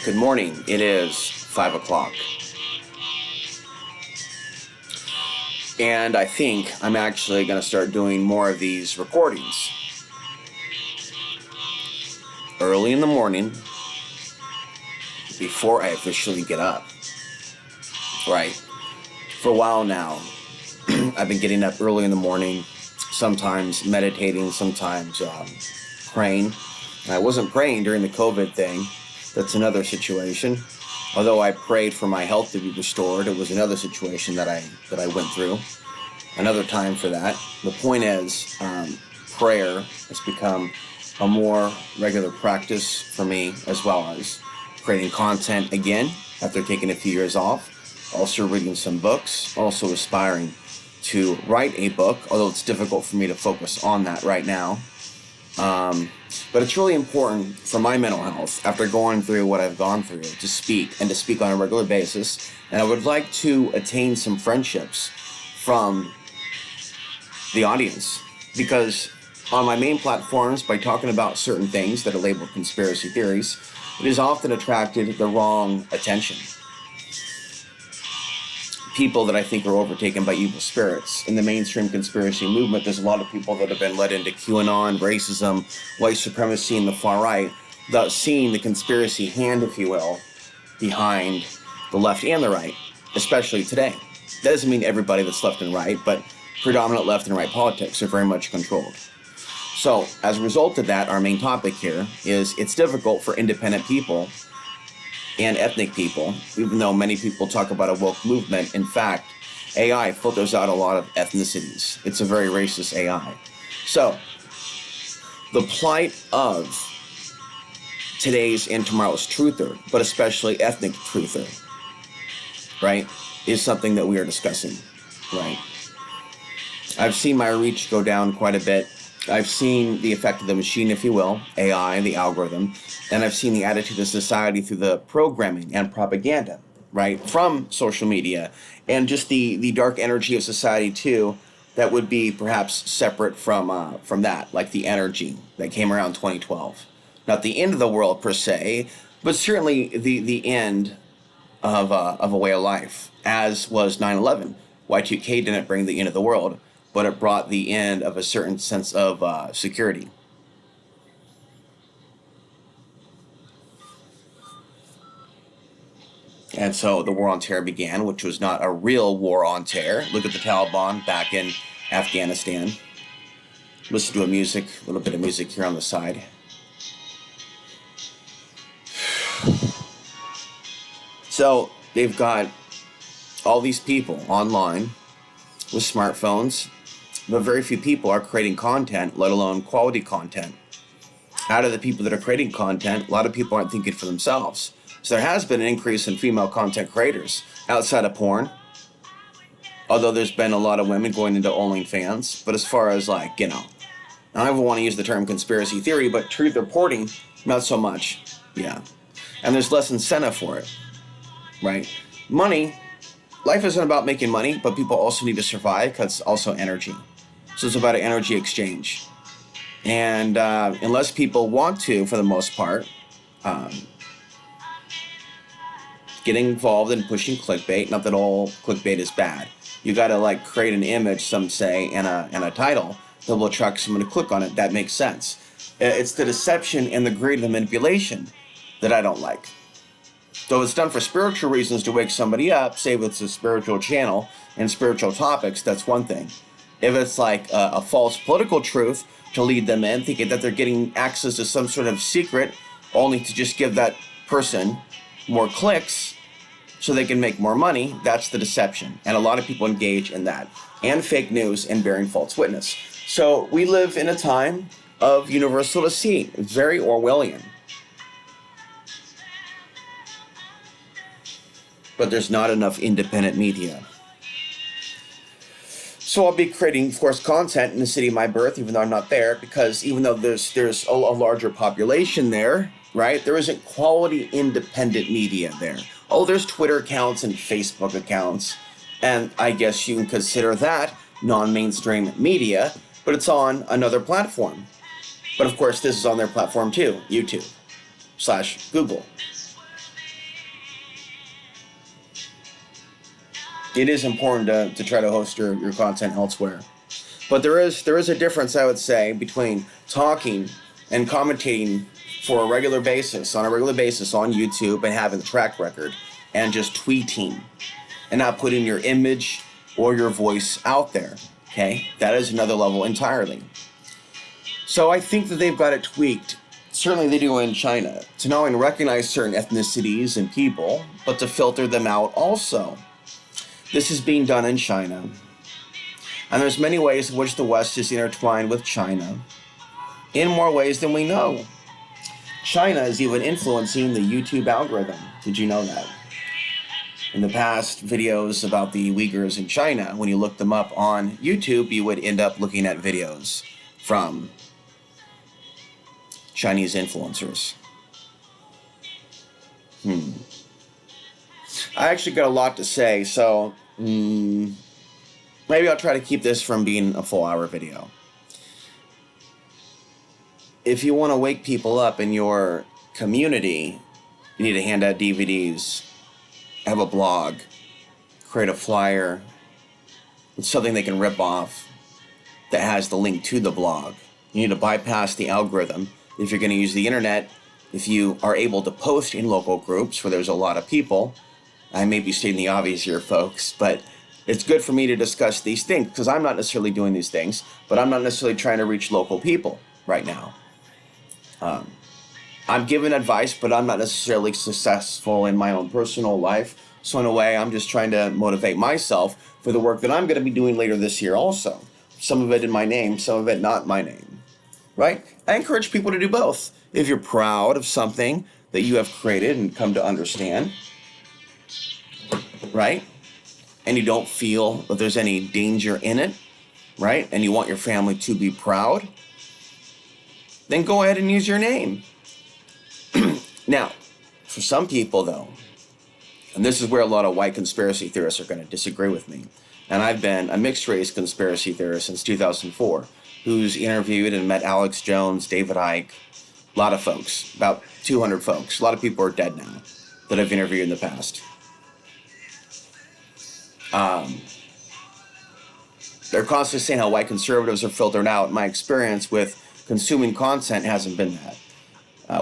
Good morning. It is 5 o'clock. And I think I'm actually going to start doing more of these recordings early in the morning before I officially get up. Right. For a while now, I've been getting up early in the morning, sometimes meditating, sometimes praying. And I wasn't praying during the COVID thing. That's another situation. Although I prayed for my health to be restored, it was another situation that I went through. Another time for that. The point is, prayer has become a more regular practice for me, as well as creating content again after taking a few years off. Also reading some books. Also aspiring to write a book, although it's difficult for me to focus on that right now. But it's really important for my mental health, after going through what I've gone through, to speak on a regular basis. And I would like to attain some friendships from the audience, because on my main platforms, by talking about certain things that are labeled conspiracy theories, it has often attracted the wrong attention. People that I think are overtaken by evil spirits. In the mainstream conspiracy movement, there's a lot of people that have been led into QAnon, racism, white supremacy, and the far right, without seeing the conspiracy hand, if you will, behind the left and the right, especially today. That doesn't mean everybody that's left and right, but predominant left and right politics are very much controlled. So, as a result of that, our main topic here is it's difficult for independent people and ethnic people, even though many people talk about a woke movement. In fact, AI filters out a lot of ethnicities. It's a very racist AI. So, the plight of today's and tomorrow's truther, but especially ethnic truther, right, is something that we are discussing, right? I've seen my reach go down quite a bit. I've seen the effect of the machine, if you will, AI, the algorithm, and I've seen the attitude of society through the programming and propaganda, right, from social media, and just the dark energy of society too, that would be perhaps separate from that, like the energy that came around 2012. Not the end of the world per se, but certainly the end of a way of life, as was 9/11. Y2K didn't bring the end of the world, but it brought the end of a certain sense of security. And so the war on terror began, which was not a real war on terror. Look at the Taliban back in Afghanistan. Listen to a little bit of music here on the side. So they've got all these people online with smartphones, but very few people are creating content, let alone quality content. Out of the people that are creating content, a lot of people aren't thinking for themselves. So there has been an increase in female content creators outside of porn, although there's been a lot of women going into OnlyFans. But as far as I don't ever want to use the term conspiracy theory, but truth reporting, not so much. Yeah. And there's less incentive for it, right? Money, life isn't about making money, but people also need to survive because it's also energy. So it's about an energy exchange. And unless people want to, for the most part, getting involved in pushing clickbait, not that all clickbait is bad. You got to create an image, some say, and a title that will attract someone to click on it. That makes sense. It's the deception and the greed and the manipulation that I don't like. So if it's done for spiritual reasons to wake somebody up, say if it's a spiritual channel and spiritual topics, that's one thing. If it's a false political truth to lead them in, thinking that they're getting access to some sort of secret only to just give that person more clicks so they can make more money, that's the deception. And a lot of people engage in that. And fake news and bearing false witness. So we live in a time of universal deceit. It's very Orwellian. But there's not enough independent media. So I'll be creating, of course, content in the city of my birth, even though I'm not there, because even though there's a larger population there, right, there isn't quality independent media there. Oh, there's Twitter accounts and Facebook accounts, and I guess you can consider that non-mainstream media, but it's on another platform. But of course, this is on their platform too, YouTube /Google. it is important to try to host your content elsewhere. But there is a difference, I would say, between talking and commentating for a regular basis, on YouTube and having the track record, and just tweeting and not putting your image or your voice out there. Okay? That is another level entirely. So I think that they've got it tweaked. Certainly they do in China, to not only recognize certain ethnicities and people, but to filter them out also. This is being done in China. And there's many ways in which the West is intertwined with China, in more ways than we know. China is even influencing the YouTube algorithm. Did you know that? In the past videos about the Uyghurs in China, when you looked them up on YouTube, you would end up looking at videos from Chinese influencers. I actually got a lot to say, so maybe I'll try to keep this from being a full hour video. If you want to wake people up in your community, you need to hand out DVDs, have a blog, create a flyer with something they can rip off that has the link to the blog. You need to bypass the algorithm. If you're going to use the internet, if you are able to post in local groups where there's a lot of people, I may be stating the obvious here, folks, but it's good for me to discuss these things because I'm not necessarily doing these things, but I'm not necessarily trying to reach local people right now. I'm giving advice, but I'm not necessarily successful in my own personal life. So in a way, I'm just trying to motivate myself for the work that I'm going to be doing later this year also. Some of it in my name, some of it not in my name. Right? I encourage people to do both. If you're proud of something that you have created and come to understand, right? And you don't feel that there's any danger in it, right? And you want your family to be proud, then go ahead and use your name. Now, for some people though, and this is where a lot of white conspiracy theorists are going to disagree with me, and I've been a mixed race conspiracy theorist since 2004, who's interviewed and met Alex Jones, David Icke, a lot of folks, about 200 folks. A lot of people are dead now that I've interviewed in the past. They're constantly saying how white conservatives are filtered out. My experience with consuming content hasn't been that.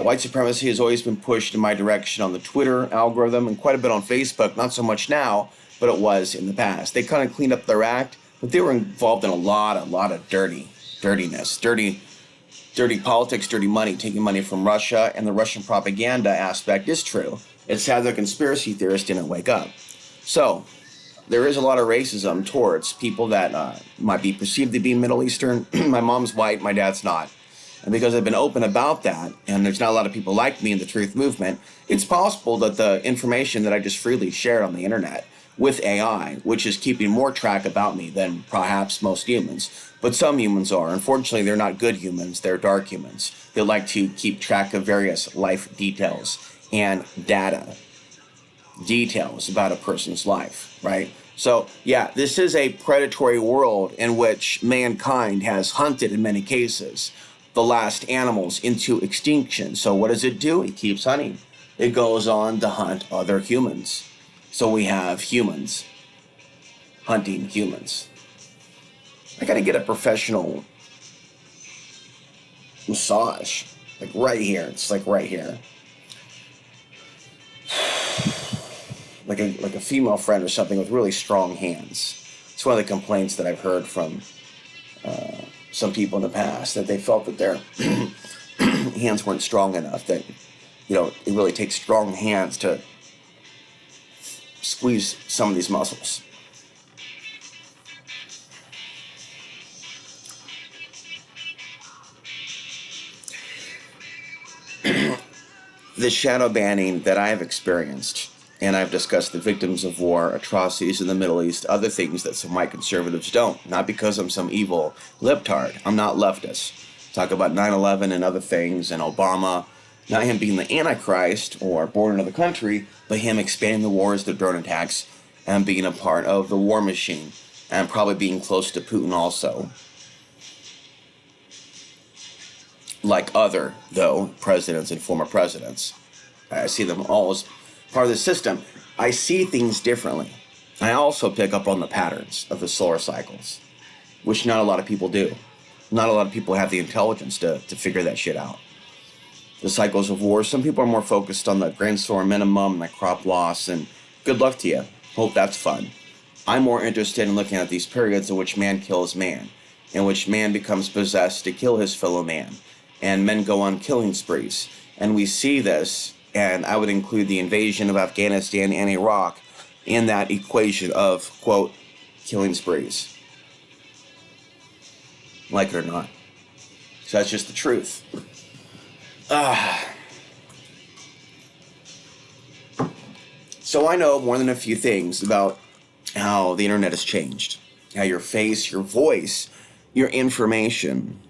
White supremacy has always been pushed in my direction on the Twitter algorithm and quite a bit on Facebook, not so much now, but it was in the past. They kind of cleaned up their act, but they were involved in a lot of dirtiness, dirty politics, dirty money, taking money from Russia, and the Russian propaganda aspect is true. It's sad the conspiracy theorists didn't wake up. So, there is a lot of racism towards people that might be perceived to be Middle Eastern. My mom's white, my dad's not. And because I've been open about that, and there's not a lot of people like me in the truth movement, it's possible that the information that I just freely shared on the internet with AI, which is keeping more track about me than perhaps most humans, but some humans are. Unfortunately, they're not good humans, they're dark humans. They like to keep track of various life details and details about a person's life, right? So, yeah, this is a predatory world in which mankind has hunted, in many cases, the last animals into extinction. So what does it do? It keeps hunting. It goes on to hunt other humans. So we have humans hunting humans. I gotta get a professional massage, like right here. It's like right here. Like a female friend or something with really strong hands. It's one of the complaints that I've heard from some people in the past, that they felt that their hands weren't strong enough, that, you know, it really takes strong hands to squeeze some of these muscles. The shadow banning that I have experienced, and I've discussed the victims of war, atrocities in the Middle East, other things that some white conservatives don't. Not because I'm some evil libtard. I'm not leftist. Talk about 9/11 and other things, and Obama, not him being the Antichrist or born into the country, but him expanding the wars, the drone attacks, and being a part of the war machine, and probably being close to Putin also. Like other, though, presidents and former presidents. I see them all as part of the system. I see things differently. I also pick up on the patterns of the solar cycles, which not a lot of people do. Not a lot of people have the intelligence to figure that shit out. The cycles of war, some people are more focused on the grain store minimum and the crop loss, and good luck to you. Hope that's fun. I'm more interested in looking at these periods in which man kills man, in which man becomes possessed to kill his fellow man, and men go on killing sprees. And we see this, and I would include the invasion of Afghanistan and Iraq in that equation of, quote, killing sprees. Like it or not. So that's just the truth. So I know more than a few things about how the internet has changed. How your face, your voice, your information,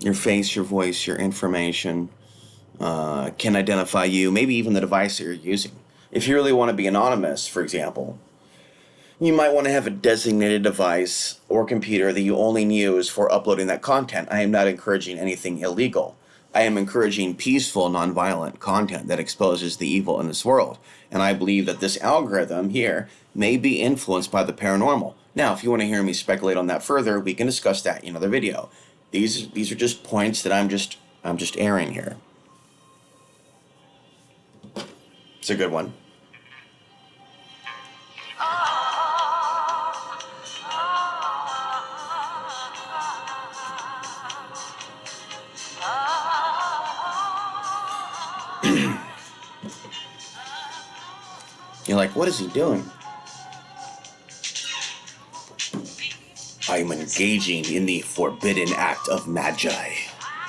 your face, your voice, your information can identify you, maybe even the device that you're using. If you really want to be anonymous, for example, you might want to have a designated device or computer that you only use for uploading that content. I am not encouraging anything illegal. I am encouraging peaceful, nonviolent content that exposes the evil in this world. And I believe that this algorithm here may be influenced by the paranormal. Now, if you want to hear me speculate on that further, we can discuss that in another video. These are just points that I'm just airing here. It's a good one. You're like, what is he doing? I'm engaging in the forbidden act of magi.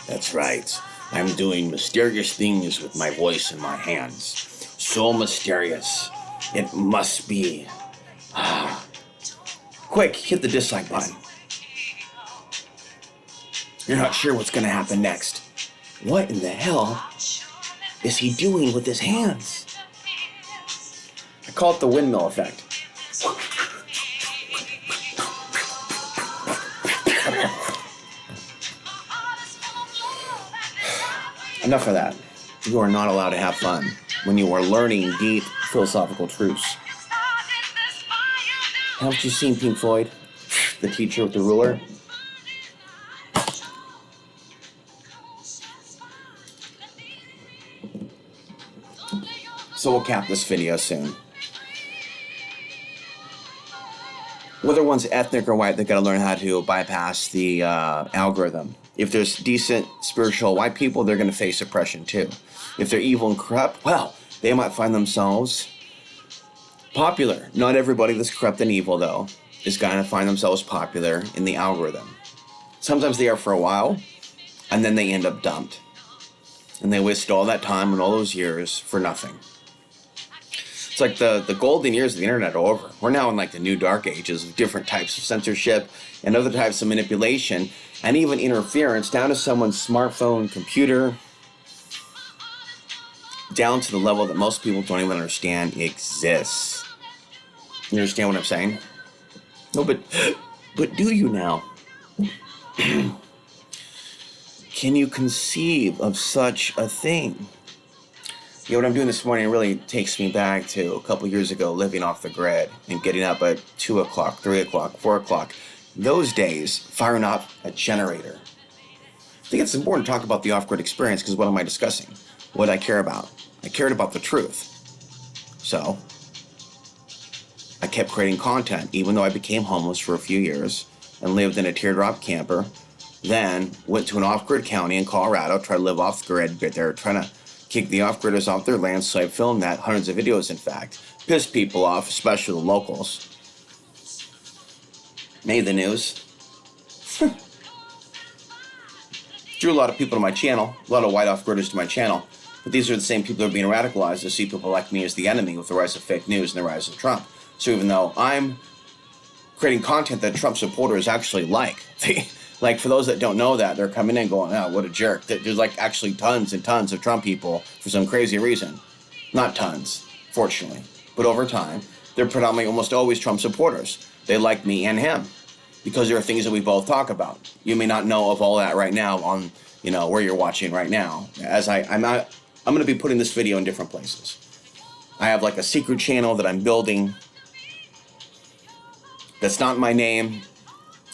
That's right. I'm doing mysterious things with my voice and my hands. So mysterious. It must be. Quick, hit the dislike button. You're not sure what's going to happen next. What in the hell is he doing with his hands? I call it the windmill effect. Enough of that. You are not allowed to have fun when you are learning deep philosophical truths. Haven't you seen Pink Floyd? The teacher with the ruler? So we'll cap this video soon. Whether one's ethnic or white, they've got to learn how to bypass the algorithm. If there's decent spiritual white people, they're going to face oppression too. If they're evil and corrupt, well, they might find themselves popular. Not everybody that's corrupt and evil, though, is going to find themselves popular in the algorithm. Sometimes they are for a while, and then they end up dumped. And they wasted all that time and all those years for nothing. It's like the golden years of the internet are over. We're now in like the new dark ages of different types of censorship and other types of manipulation and even interference down to someone's smartphone, computer, down to the level that most people don't even understand exists. You understand what I'm saying? No, but do you now? Can you conceive of such a thing? You know, what I'm doing this morning really takes me back to a couple years ago, living off the grid and getting up at 2 o'clock, 3 o'clock, 4 o'clock. Those days, firing up a generator. I think it's important to talk about the off-grid experience because what am I discussing? What I care about? I cared about the truth. So, I kept creating content even though I became homeless for a few years and lived in a teardrop camper. Then went to an off-grid county in Colorado, tried to live off the grid, but they're trying to kick the off-gridders off their land, so I filmed that, hundreds of videos in fact. Pissed people off, especially the locals. Made the news. Drew a lot of people to my channel, a lot of white off-gridders to my channel, but these are the same people that are being radicalized to see people like me as the enemy with the rise of fake news and the rise of Trump. So even though I'm creating content that Trump supporters actually like, like, for those that don't know that, they're coming in going, oh, what a jerk. There's, like, actually tons and tons of Trump people for some crazy reason. Not tons, fortunately. But over time, they're predominantly almost always Trump supporters. They like me and him because there are things that we both talk about. You may not know of all that right now on, where you're watching right now. As I'm going to be putting this video in different places. I have like a secret channel that I'm building that's not my name,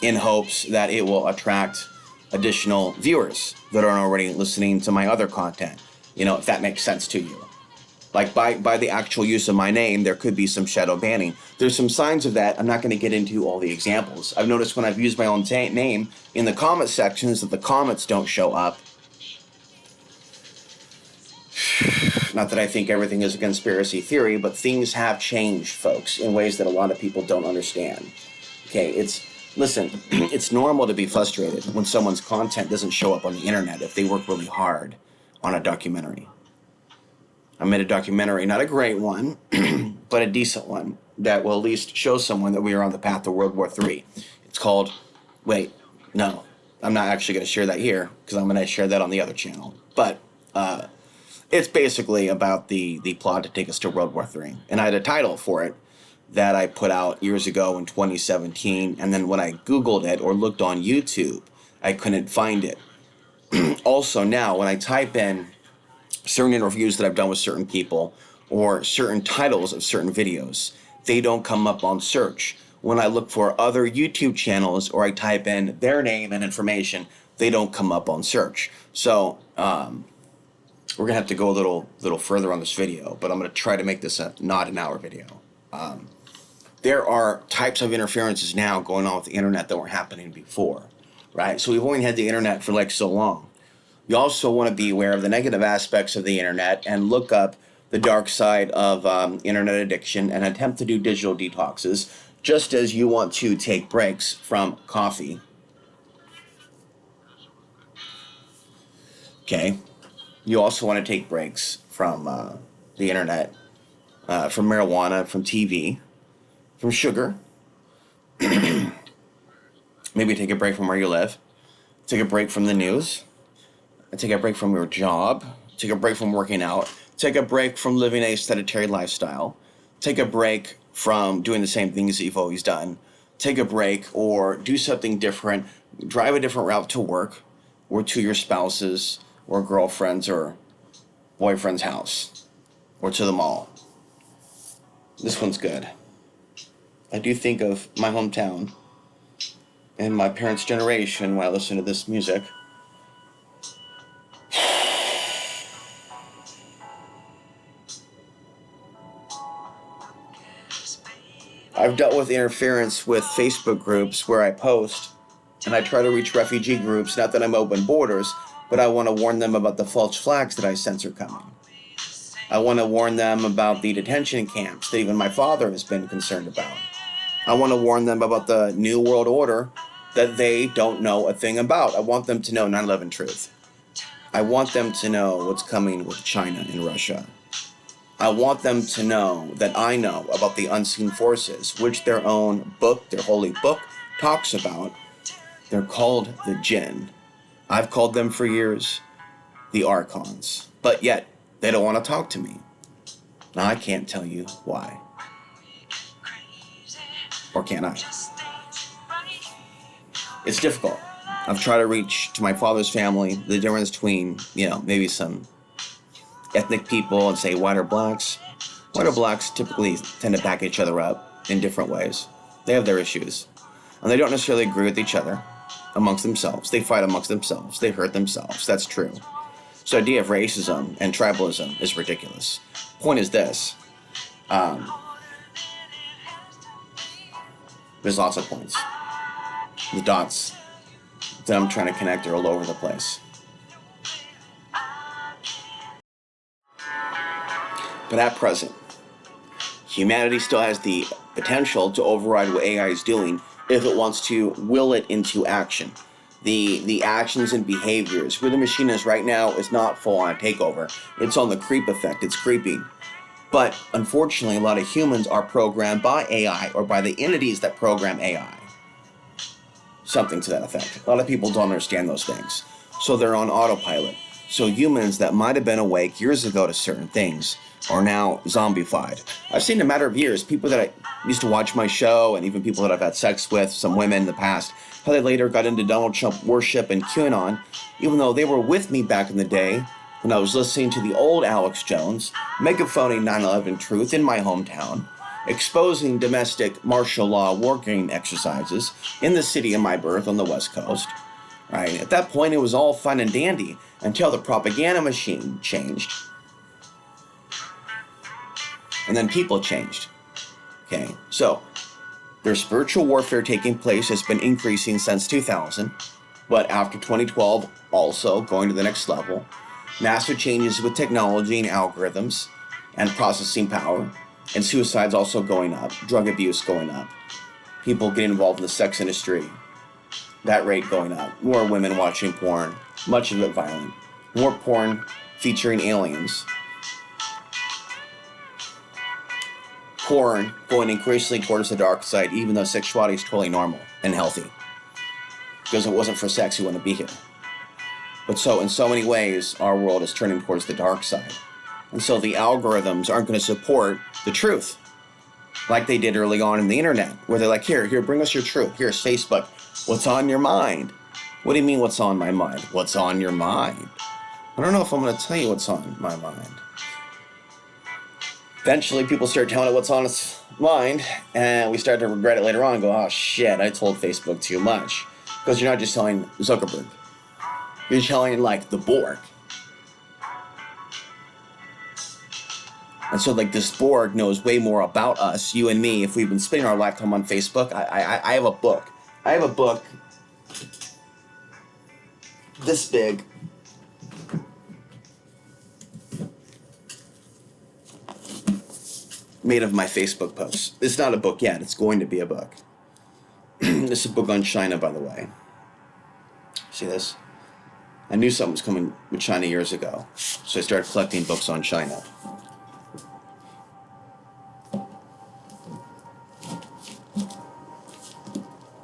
in hopes that it will attract additional viewers that aren't already listening to my other content. If that makes sense to you. Like by the actual use of my name, there could be some shadow banning. There's some signs of that. I'm not going to get into all the examples. I've noticed when I've used my own name in the comment sections that the comments don't show up. Not that I think everything is a conspiracy theory, but things have changed, folks, in ways that a lot of people don't understand. Okay, listen, it's normal to be frustrated when someone's content doesn't show up on the internet if they work really hard on a documentary. I made a documentary, not a great one, but a decent one that will at least show someone that we are on the path to World War III. It's called, no, I'm not actually going to share that here because I'm going to share that on the other channel. But it's basically about the plot to take us to World War III. And I had a title for it that I put out years ago in 2017. And then when I Googled it or looked on YouTube, I couldn't find it. Also now, when I type in certain interviews that I've done with certain people or certain titles of certain videos, they don't come up on search. When I look for other YouTube channels or I type in their name and information, they don't come up on search. So we're gonna have to go a little further on this video, but I'm gonna try to make this not an hour video. There are types of interferences now going on with the internet that weren't happening before, right? So we've only had the internet for like so long. You also want to be aware of the negative aspects of the internet and look up the dark side of internet addiction and attempt to do digital detoxes, just as you want to take breaks from coffee. Okay. You also want to take breaks from the internet, from marijuana, from TV, from sugar. Maybe take a break from where you live. Take a break from the news. Take a break from your job. Take a break from working out. Take a break from living a sedentary lifestyle. Take a break from doing the same things that you've always done. Take a break or do something different. Drive a different route to work or to your spouse's or girlfriend's or boyfriend's house or to the mall. This one's good. I do think of my hometown and my parents' generation when I listen to this music. I've dealt with interference with Facebook groups where I post and I try to reach refugee groups, not that I'm open borders, but I want to warn them about the false flags that I sense are coming. I want to warn them about the detention camps that even my father has been concerned about. I want to warn them about the New World Order that they don't know a thing about. I want them to know 9/11 truth. I want them to know what's coming with China and Russia. I want them to know that I know about the unseen forces, which their own book, their holy book, talks about. They're called the Jinn. I've called them for years the Archons, but yet they don't want to talk to me. Now I can't tell you why. Or can I? It's difficult. I've tried to reach to my father's family the difference between, maybe some ethnic people and say white or blacks. White or blacks typically tend to back each other up in different ways. They have their issues. And they don't necessarily agree with each other amongst themselves. They fight amongst themselves. They hurt themselves. That's true. So the idea of racism and tribalism is ridiculous. Point is this. There's lots of points. The dots that I'm trying to connect are all over the place. But at present, humanity still has the potential to override what AI is doing if it wants to will it into action. The actions and behaviors where the machine is right now is not full on a takeover. It's on the creep effect. It's creeping. But unfortunately, a lot of humans are programmed by AI or by the entities that program AI. Something to that effect. A lot of people don't understand those things. So they're on autopilot. So humans that might have been awake years ago to certain things are now zombified. I've seen in a matter of years, people that I used to watch my show and even people that I've had sex with, some women in the past, how they later got into Donald Trump worship and QAnon, even though they were with me back in the day, when I was listening to the old Alex Jones, megaphoning 9/11 truth in my hometown, exposing domestic martial law war game exercises in the city of my birth on the West Coast. Right? At that point, it was all fun and dandy until the propaganda machine changed. And then people changed. Okay, so there's spiritual warfare taking place has been increasing since 2000, but after 2012, also going to the next level. Massive changes with technology and algorithms and processing power, and suicides also going up, drug abuse going up, people getting involved in the sex industry, that rate going up, more women watching porn, much of it violent, more porn featuring aliens, porn going increasingly towards the dark side, even though sexuality is totally normal and healthy. Because if it wasn't for sex, you wouldn't be here. But so, in so many ways, our world is turning towards the dark side. And so the algorithms aren't going to support the truth, like they did early on in the internet, where they're like, here, bring us your truth. Here's Facebook. What's on your mind? What do you mean, what's on my mind? What's on your mind? I don't know if I'm going to tell you what's on my mind. Eventually, people start telling it what's on its mind, and we start to regret it later on and go, oh shit, I told Facebook too much. Because you're not just telling Zuckerberg. You're telling, like, the Borg. And so, like, this Borg knows way more about us, you and me, if we've been spending our lifetime on Facebook. I have a book. I have a book this big. Made of my Facebook posts. It's not a book yet. It's going to be a book. This is a book on China, by the way. See this? I knew something was coming with China years ago, so I started collecting books on China.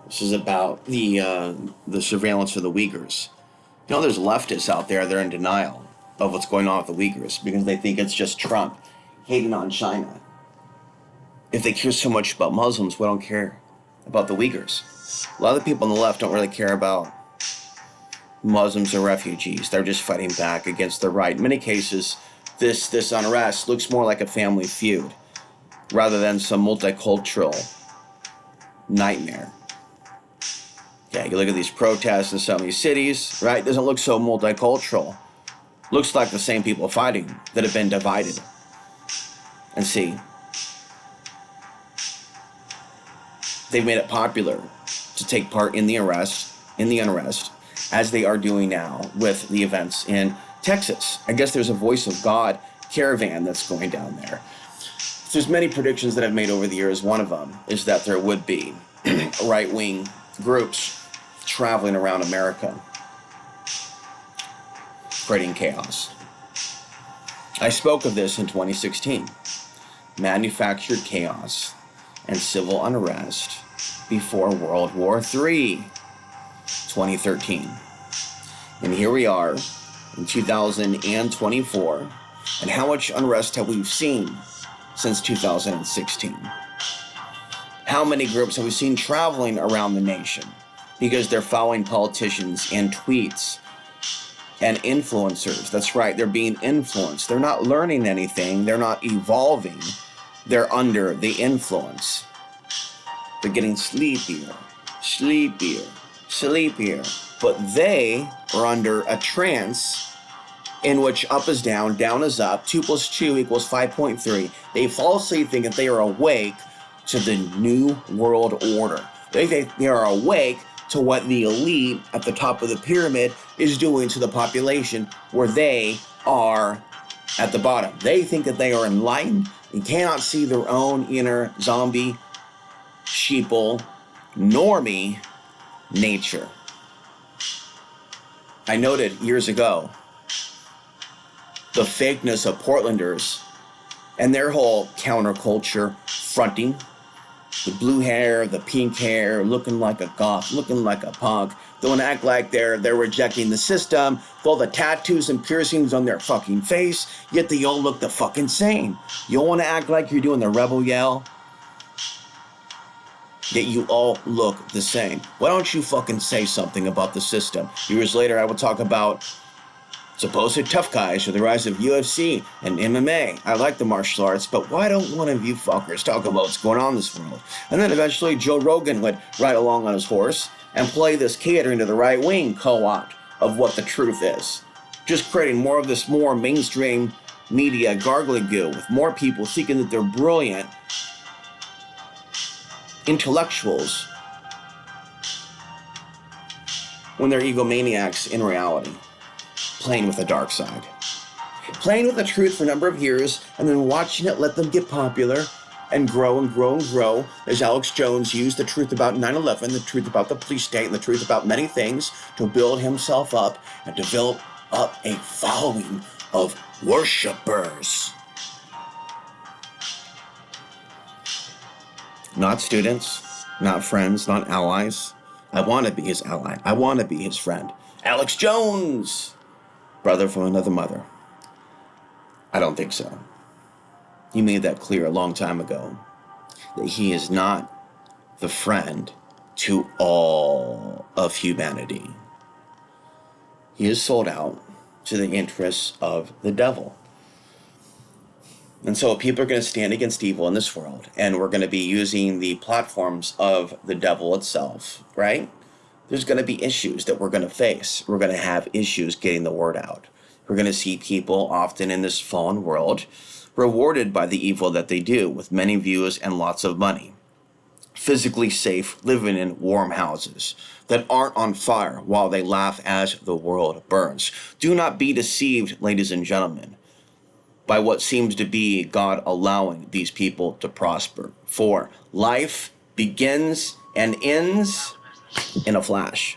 This is about the surveillance of the Uyghurs. You know, there's leftists out there, they're in denial of what's going on with the Uyghurs because they think it's just Trump hating on China. If they care so much about Muslims, we don't care about the Uyghurs. A lot of the people on the left don't really care about Muslims or refugees. They're just fighting back against the right. In many cases, this unrest looks more like a family feud rather than some multicultural nightmare. Yeah, you look at these protests in some of these cities, right? It doesn't look so multicultural. Looks like the same people fighting that have been divided. And see, they've made it popular to take part in the unrest, as they are doing now with the events in Texas. I guess there's a Voice of God caravan that's going down there. There's many predictions that I've made over the years. One of them is that there would be right-wing groups traveling around America, creating chaos. I spoke of this in 2016. Manufactured chaos and civil unrest before World War III, 2013. And here we are in 2024, and how much unrest have we seen since 2016? How many groups have we seen traveling around the nation because they're following politicians and tweets and influencers? That's right, they're being influenced. They're not learning anything. They're not evolving. They're under the influence. They're getting sleepier. But they are under a trance in which up is down, down is up, 2 + 2 = 5.3. They falsely think that they are awake to the new world order. They think they are awake to what the elite at the top of the pyramid is doing to the population, where they are at the bottom. They think that they are enlightened and cannot see their own inner zombie, sheeple, normie nature. I noted years ago the fakeness of Portlanders and their whole counterculture fronting. The blue hair, the pink hair, looking like a goth, looking like a punk. They want to act like they're rejecting the system, with all the tattoos and piercings on their fucking face, yet they all look the fucking same. You want to act like you're doing the rebel yell, yet you all look the same. Why don't you fucking say something about the system? Years later, I will talk about Supposed tough guys with the rise of UFC and MMA. I like the martial arts, but why don't one of you fuckers talk about what's going on in this world? And then eventually Joe Rogan would ride along on his horse and play this catering to the right-wing co-opt of what the truth is. Just creating more of this more mainstream media gargling goo with more people thinking that they're brilliant intellectuals when they're egomaniacs in reality, playing with the dark side. Playing with the truth for a number of years and then watching it let them get popular and grow and grow and grow, as Alex Jones used the truth about 9/11, the truth about the police state, and the truth about many things to build himself up and develop up a following of worshipers. Not students, not friends, not allies. I want to be his ally. I want to be his friend. Alex Jones, brother from another mother. I don't think so. He made that clear a long time ago, that he is not the friend to all of humanity. He is sold out to the interests of the devil. And so people are going to stand against evil in this world, and we're going to be using the platforms of the devil itself, right? There's going to be issues that we're going to face. We're going to have issues getting the word out. We're going to see people often in this fallen world rewarded by the evil that they do with many views and lots of money. Physically safe, living in warm houses that aren't on fire while they laugh as the world burns. Do not be deceived, ladies and gentlemen, by what seems to be God allowing these people to prosper. For life begins and ends in a flash.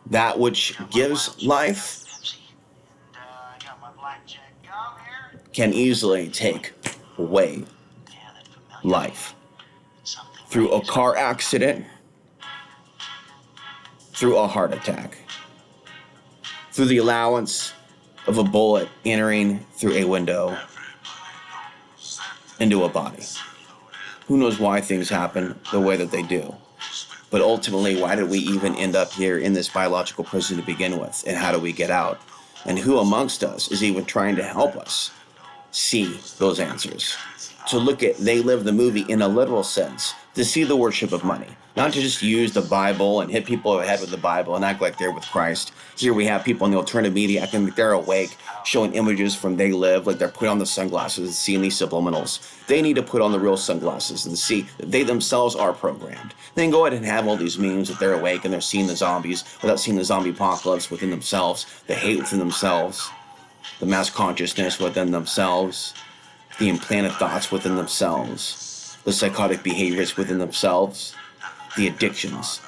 That which gives life can easily take away life. Through a car accident, through a heart attack, through the allowance of a bullet entering through a window into a body. Who knows why things happen the way that they do? But ultimately, why did we even end up here in this biological prison to begin with? And how do we get out? And who amongst us is even trying to help us see those answers? To look at They Live the movie in a literal sense, to see the worship of money, not to just use the Bible and hit people over the head with the Bible and act like they're with Christ. Here we have people in the alternative media acting like they're awake, showing images from They Live, like they're putting on the sunglasses and seeing these subliminals. They need to put on the real sunglasses and see that they themselves are programmed. Then go ahead and have all these memes that they're awake and they're seeing the zombies without seeing the zombie apocalypse within themselves, the hate within themselves, the mass consciousness within themselves, the implanted thoughts within themselves, the psychotic behaviors within themselves, the addictions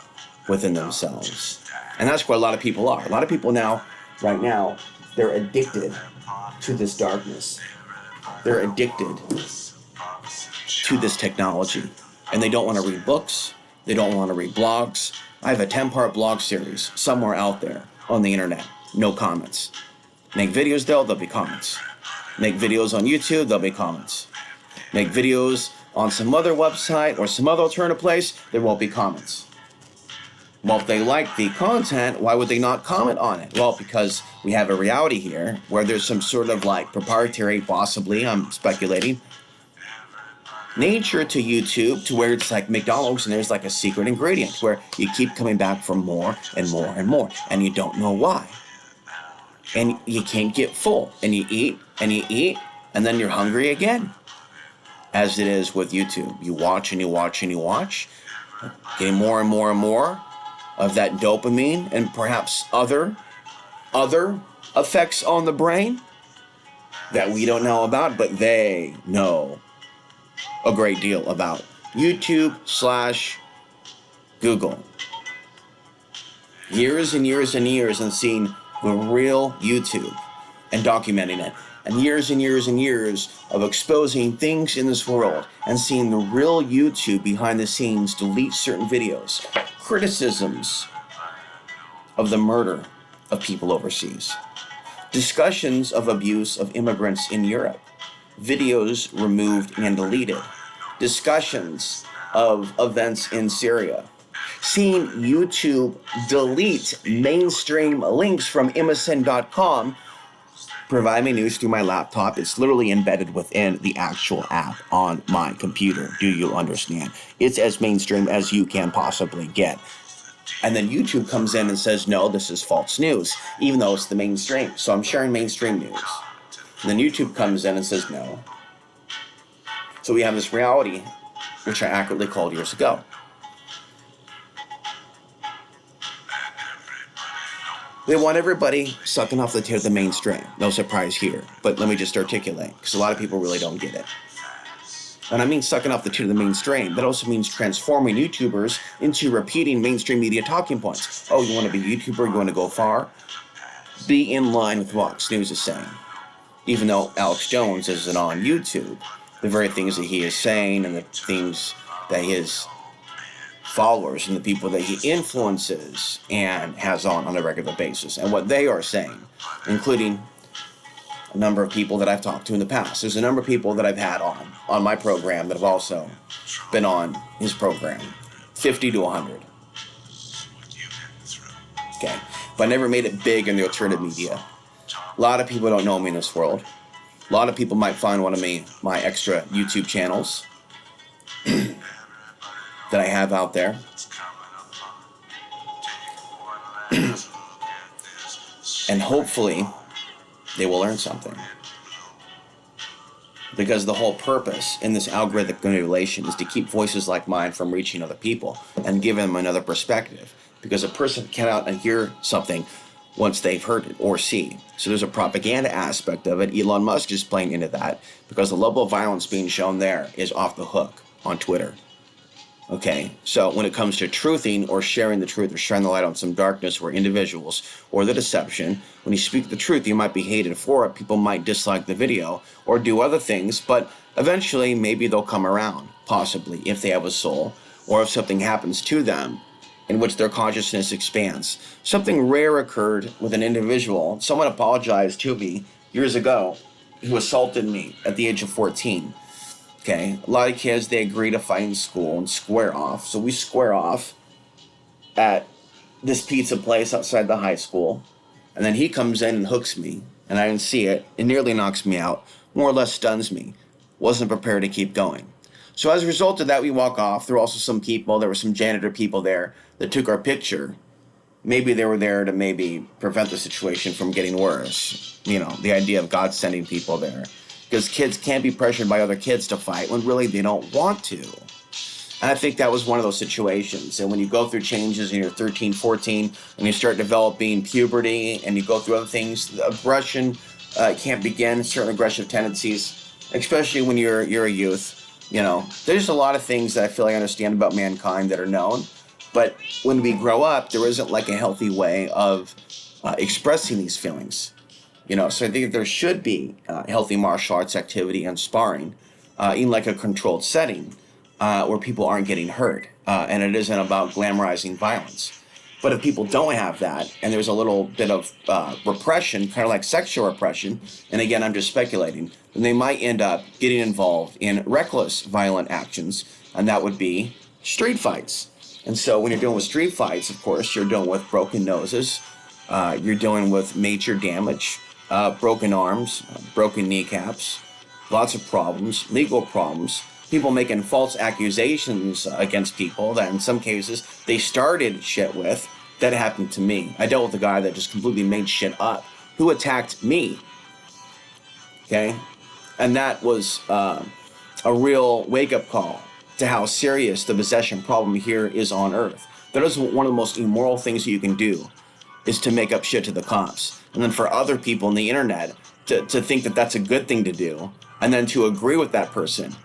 within themselves. And that's where a lot of people are. A lot of people now, right now, they're addicted to this darkness. They're addicted to this technology. And they don't want to read books. They don't want to read blogs. I have a 10-part blog series somewhere out there on the internet. No comments. Make videos, there'll be comments. Make videos on YouTube, there'll be comments. Make videos on some other website or some other alternative place, there won't be comments. Well, if they like the content, why would they not comment on it? Well, because we have a reality here where there's some sort of like proprietary, possibly, I'm speculating, nature to YouTube, to where it's like McDonald's and there's like a secret ingredient where you keep coming back for more and more and more, and you don't know why. And you can't get full, and you eat, and you eat, and then you're hungry again. As it is with YouTube. You watch and you watch and you watch, getting more and more and more of that dopamine and perhaps other effects on the brain that we don't know about, but they know a great deal about. YouTube/Google. Years and years and years and seeing the real YouTube and documenting it. And years and years and years of exposing things in this world and seeing the real YouTube behind the scenes delete certain videos. Criticisms of the murder of people overseas. Discussions of abuse of immigrants in Europe. Videos removed and deleted. Discussions of events in Syria. Seeing YouTube delete mainstream links from MSN.com, provide me news through my laptop. It's literally embedded within the actual app on my computer. Do you understand? It's as mainstream as you can possibly get. And then YouTube comes in and says, no, this is false news, even though it's the mainstream. So I'm sharing mainstream news. And then YouTube comes in and says, no. So we have this reality, which I accurately called years ago. They want everybody sucking off the tail of the mainstream. No surprise here. But let me just articulate, because a lot of people really don't get it. And I mean sucking off the tail of the mainstream. That also means transforming YouTubers into repeating mainstream media talking points. Oh, you want to be a YouTuber? You want to go far? Be in line with what Fox News is saying. Even though Alex Jones isn't on YouTube, the very things that he is saying and the things that his followers and the people that he influences and has on a regular basis, and what they are saying, including a number of people that I've talked to in the past. There's a number of people that I've had on my program that have also been on his program, 50 to 100. Okay, but I never made it big in the alternative media. A lot of people don't know me in this world. A lot of people might find one of my extra YouTube channels that I have out there. And hopefully they will learn something. Because the whole purpose in this algorithmic manipulation is to keep voices like mine from reaching other people and give them another perspective. Because a person cannot hear something once they've heard it or see. So there's a propaganda aspect of it. Elon Musk is playing into that because the level of violence being shown there is off the hook on Twitter. Okay, so when it comes to truthing or sharing the truth or shining the light on some darkness or individuals or the deception, when you speak the truth, you might be hated for it. People might dislike the video or do other things, but eventually maybe they'll come around, possibly, if they have a soul or if something happens to them in which their consciousness expands. Something rare occurred with an individual. Someone apologized to me years ago who assaulted me at the age of 14. Okay, a lot of kids, they agree to fight in school and square off. So we square off at this pizza place outside the high school. And then he comes in and hooks me, and I didn't see it. It nearly knocks me out, more or less stuns me. Wasn't prepared to keep going. So as a result of that, we walk off. There were also some people, there were some janitor people there that took our picture. Maybe they were there to maybe prevent the situation from getting worse. You know, the idea of God sending people there. Because kids can't be pressured by other kids to fight when really they don't want to. And I think that was one of those situations. And when you go through changes and you're 13, 14, and you start developing puberty and you go through other things, the aggression can't begin, certain aggressive tendencies, especially when you're a youth. You know, there's a lot of things that I feel like I understand about mankind that are known. But when we grow up, there isn't like a healthy way of expressing these feelings. You know, so I think there should be healthy martial arts activity and sparring in like a controlled setting where people aren't getting hurt. And it isn't about glamorizing violence. But if people don't have that, and there's a little bit of repression, kind of like sexual repression, and again, I'm just speculating, then they might end up getting involved in reckless violent actions, and that would be street fights. And so when you're dealing with street fights, of course, you're dealing with broken noses, you're dealing with major damage, broken arms, broken kneecaps, lots of problems, legal problems, people making false accusations against people that in some cases they started shit with. That happened to me. I dealt with a guy that just completely made shit up, who attacked me. Okay? And that was a real wake-up call to how serious the possession problem here is on Earth. That is one of the most immoral things that you can do, is to make up shit to the cops. And then for other people on the internet to think that that's a good thing to do, and then to agree with that person.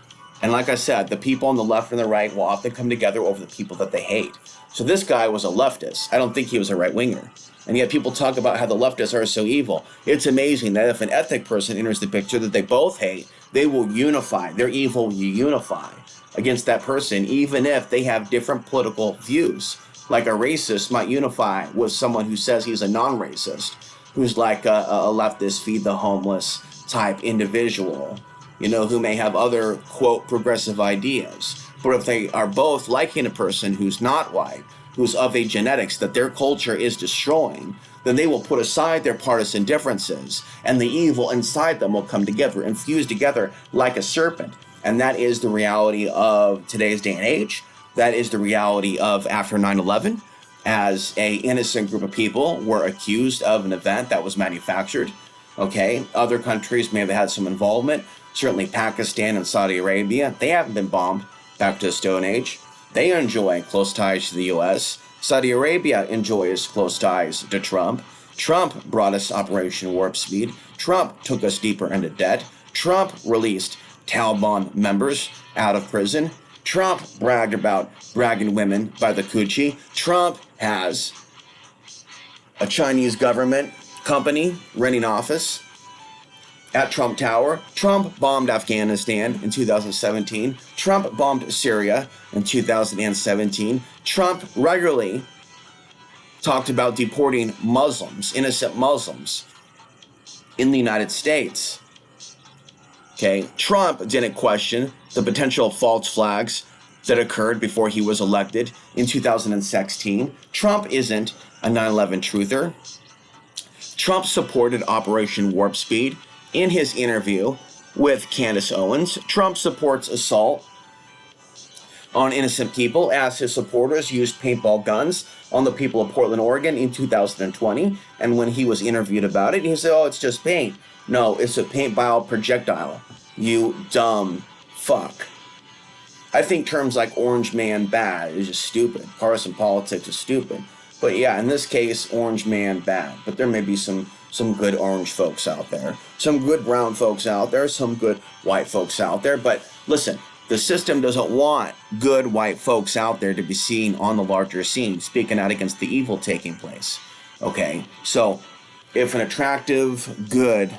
And like I said, the people on the left and the right will often come together over the people that they hate. So this guy was a leftist. I don't think he was a right-winger. And yet people talk about how the leftists are so evil. It's amazing that if an ethnic person enters the picture that they both hate, they will unify. Their evil will unify against that person, even if they have different political views. Like a racist might unify with someone who says he's a non-racist, who's like a leftist, feed the homeless type individual, you know, who may have other, quote, progressive ideas. But if they are both liking a person who's not white, who's of a genetics that their culture is destroying, then they will put aside their partisan differences, and the evil inside them will come together and fuse together like a serpent. And that is the reality of today's day and age. That is the reality of after 9/11, as a innocent group of people were accused of an event that was manufactured. Okay, other countries may have had some involvement. Certainly Pakistan and Saudi Arabia, they haven't been bombed back to the Stone Age. They enjoy close ties to the U.S. Saudi Arabia enjoys close ties to Trump. Trump brought us Operation Warp Speed. Trump took us deeper into debt. Trump released Taliban members out of prison. Trump bragged about dragging women by the coochie. Trump has a Chinese government company renting office at Trump Tower. Trump bombed Afghanistan in 2017. Trump bombed Syria in 2017. Trump regularly talked about deporting Muslims, innocent Muslims, in the United States. Okay, Trump didn't question the potential false flags that occurred before he was elected in 2016. Trump isn't a 9/11 truther. Trump supported Operation Warp Speed in his interview with Candace Owens. Trump supports assault on innocent people, as his supporters used paintball guns on the people of Portland, Oregon in 2020. And when he was interviewed about it, he said, oh, it's just paint. No, it's a paintball projectile, you dumb fuck. I think terms like orange man bad is just stupid. Partisan politics is stupid. But yeah, in this case, orange man bad. But there may be some good orange folks out there, some good brown folks out there, some good white folks out there. But listen, the system doesn't want good white folks out there to be seen on the larger scene, speaking out against the evil taking place. Okay, so if an attractive, good,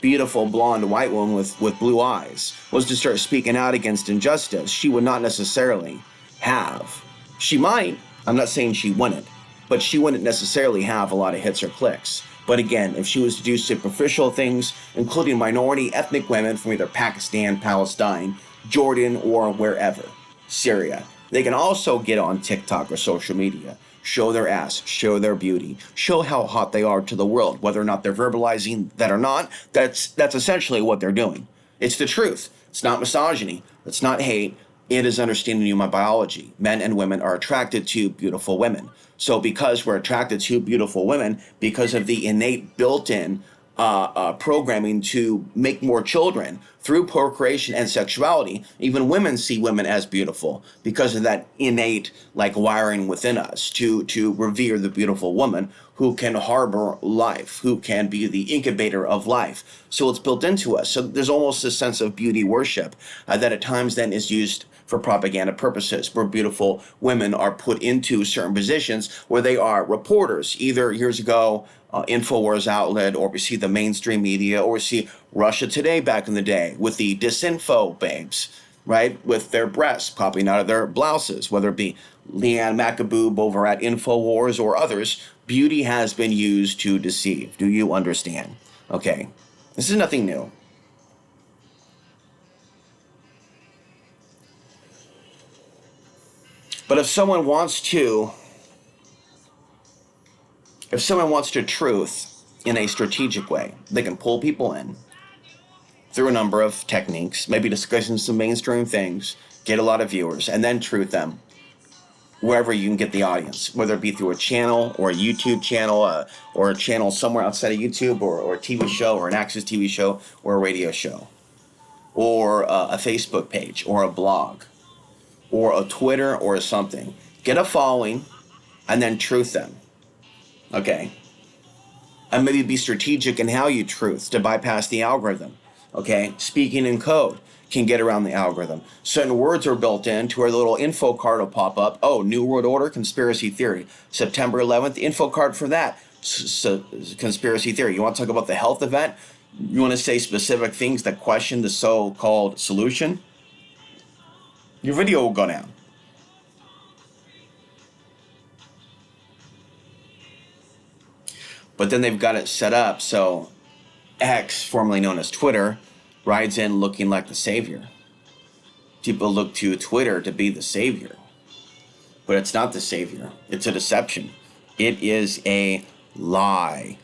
beautiful blonde white woman with blue eyes was to start speaking out against injustice, she would not necessarily have. She might, I'm not saying she wouldn't, but she wouldn't necessarily have a lot of hits or clicks. But again, if she was to do superficial things, including minority ethnic women from either Pakistan, Palestine, Jordan, or wherever, Syria, they can also get on TikTok or social media, show their ass, show their beauty, show how hot they are to the world. Whether or not they're verbalizing that or not, that's essentially what they're doing. It's the truth. It's not misogyny. It's not hate. It is understanding human biology. Men and women are attracted to beautiful women. So because we're attracted to beautiful women, because of the innate built-in programming to make more children through procreation and sexuality, even women see women as beautiful because of that innate wiring within us to revere the beautiful woman who can harbor life, who can be the incubator of life. So it's built into us. So there's almost a sense of beauty worship that at times then is used for propaganda purposes, where beautiful women are put into certain positions where they are reporters. Either years ago, InfoWars outlet, or we see the mainstream media, or we see Russia Today back in the day with the disinfo babes, right? With their breasts popping out of their blouses, whether it be Leanne Macaboob over at InfoWars or others. Beauty has been used to deceive. Do you understand? Okay, this is nothing new. But if someone wants to truth in a strategic way, they can pull people in through a number of techniques, maybe discussing some mainstream things, get a lot of viewers, and then truth them wherever you can get the audience, whether it be through a channel or a YouTube channel or a channel somewhere outside of YouTube or a TV show or an Access TV show or a radio show or a Facebook page or a blog or a Twitter or something. Get a following and then truth them. Okay? And maybe be strategic in how you truth to bypass the algorithm. Okay? Speaking in code can get around the algorithm. Certain words are built in to where the little info card will pop up. Oh, New World Order, conspiracy theory. September 11th, info card for that. Conspiracy theory. You want to talk about the health event? You want to say specific things that question the so-called solution? Your video will go down. But then they've got it set up so X, formerly known as Twitter, rides in looking like the savior. People look to Twitter to be the savior. but it's not the Savior. It's a deception. It is a lie.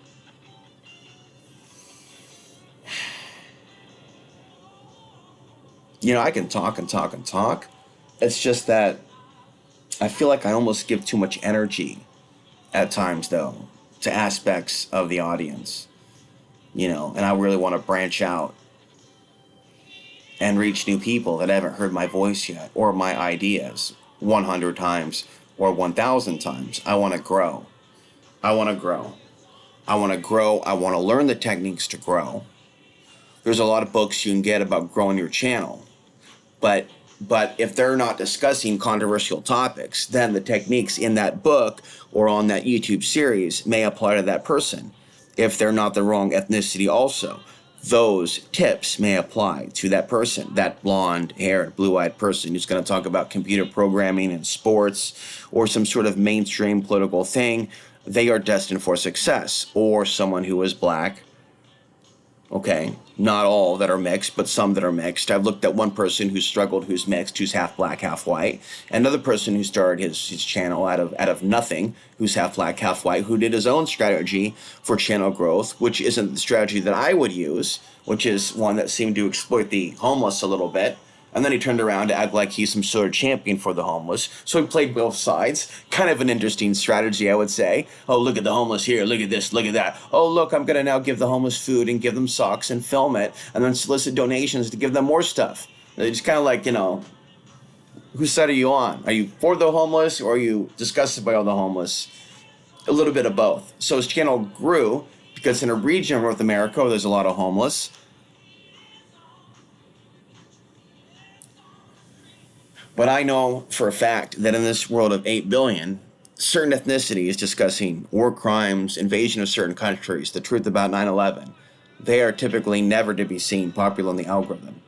You know, I can talk and talk and talk. It's just that I feel like I almost give too much energy at times, though, to aspects of the audience, you know, and I really want to branch out and reach new people that haven't heard my voice yet or my ideas 100 times or 1,000 times. I want to grow. I want to grow. I want to grow. I want to learn the techniques to grow. There's a lot of books you can get about growing your channel, but if they're not discussing controversial topics, then the techniques in that book or on that YouTube series may apply to that person. If they're not the wrong ethnicity also, those tips may apply to that person, that blonde-haired, blue-eyed person who's going to talk about computer programming and sports or some sort of mainstream political thing. They are destined for success. Or someone who is black. Okay, not all that are mixed, but some that are mixed. I've looked at one person who struggled, who's mixed, who's half black, half white. Another person who started his channel out of nothing, who's half black, half white, who did his own strategy for channel growth, which isn't the strategy that I would use, which is one that seemed to exploit the homeless a little bit. And then he turned around to act like he's some sort of champion for the homeless. So he played both sides. Kind of an interesting strategy, I would say. Oh, look at the homeless here. Look at this. Look at that. Oh, look, I'm going to now give the homeless food and give them socks and film it and then solicit donations to give them more stuff. It's kind of like, you know, whose side are you on? Are you for the homeless or are you disgusted by all the homeless? A little bit of both. So his channel grew because in a region of North America where there's a lot of homeless, but I know for a fact that in this world of 8 billion, certain ethnicities discussing war crimes, invasion of certain countries, the truth about 9/11, they are typically never to be seen popular in the algorithm.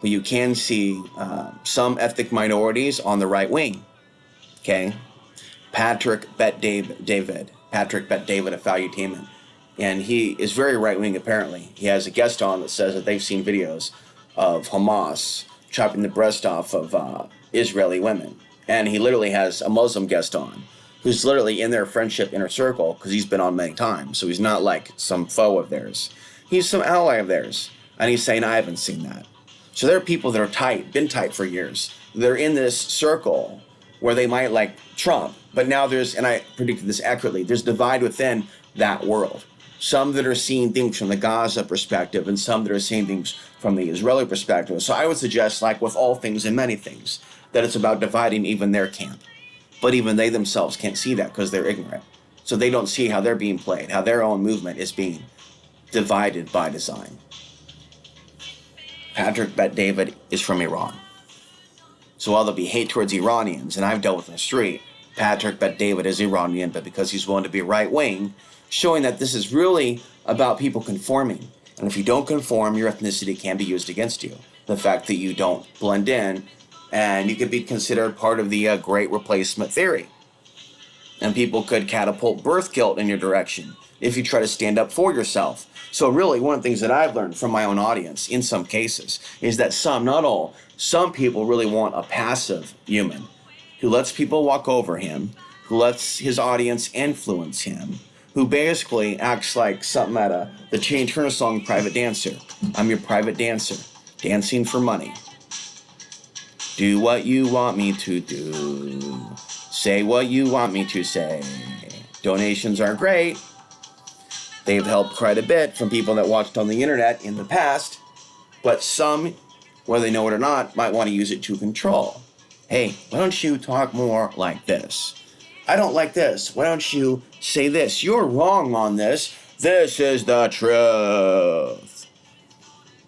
But you can see some ethnic minorities on the right wing. Okay? Patrick Bet David of Valuetainment. And he is very right wing apparently. He has a guest on that says that they've seen videos of Hamas chopping the breast off of Israeli women. And he literally has a Muslim guest on who's literally in their friendship inner circle because he's been on many times. So he's not like some foe of theirs. He's some ally of theirs. And he's saying, I haven't seen that. So there are people that are tight, been tight for years. They're in this circle where they might like Trump. But now there's, and I predicted this accurately, there's divide within that world. Some that are seeing things from the Gaza perspective and some that are seeing things from the Israeli perspective. So I would suggest, like with all things and many things, that it's about dividing even their camp. But even they themselves can't see that because they're ignorant. So they don't see how they're being played, how their own movement is being divided by design. Patrick Bet David is from Iran. So while there'll be hate towards Iranians, and I've dealt with in the street, Patrick Bet David is Iranian, but because he's willing to be right wing, showing that this is really about people conforming. And if you don't conform, your ethnicity can be used against you. The fact that you don't blend in, and you could be considered part of the great replacement theory. And people could catapult birth guilt in your direction if you try to stand up for yourself. So really, one of the things that I've learned from my own audience in some cases is that some, not all, some people really want a passive human who lets people walk over him, who lets his audience influence him, who basically acts like something out of the Tina Turner song Private Dancer. I'm your private dancer, dancing for money. Do what you want me to do. Say what you want me to say. Donations are great. They've helped quite a bit from people that watched on the internet in the past, but some, whether they know it or not, might want to use it to control. Hey, why don't you talk more like this? I don't like this. Why don't you say this? You're wrong on this. This is the truth.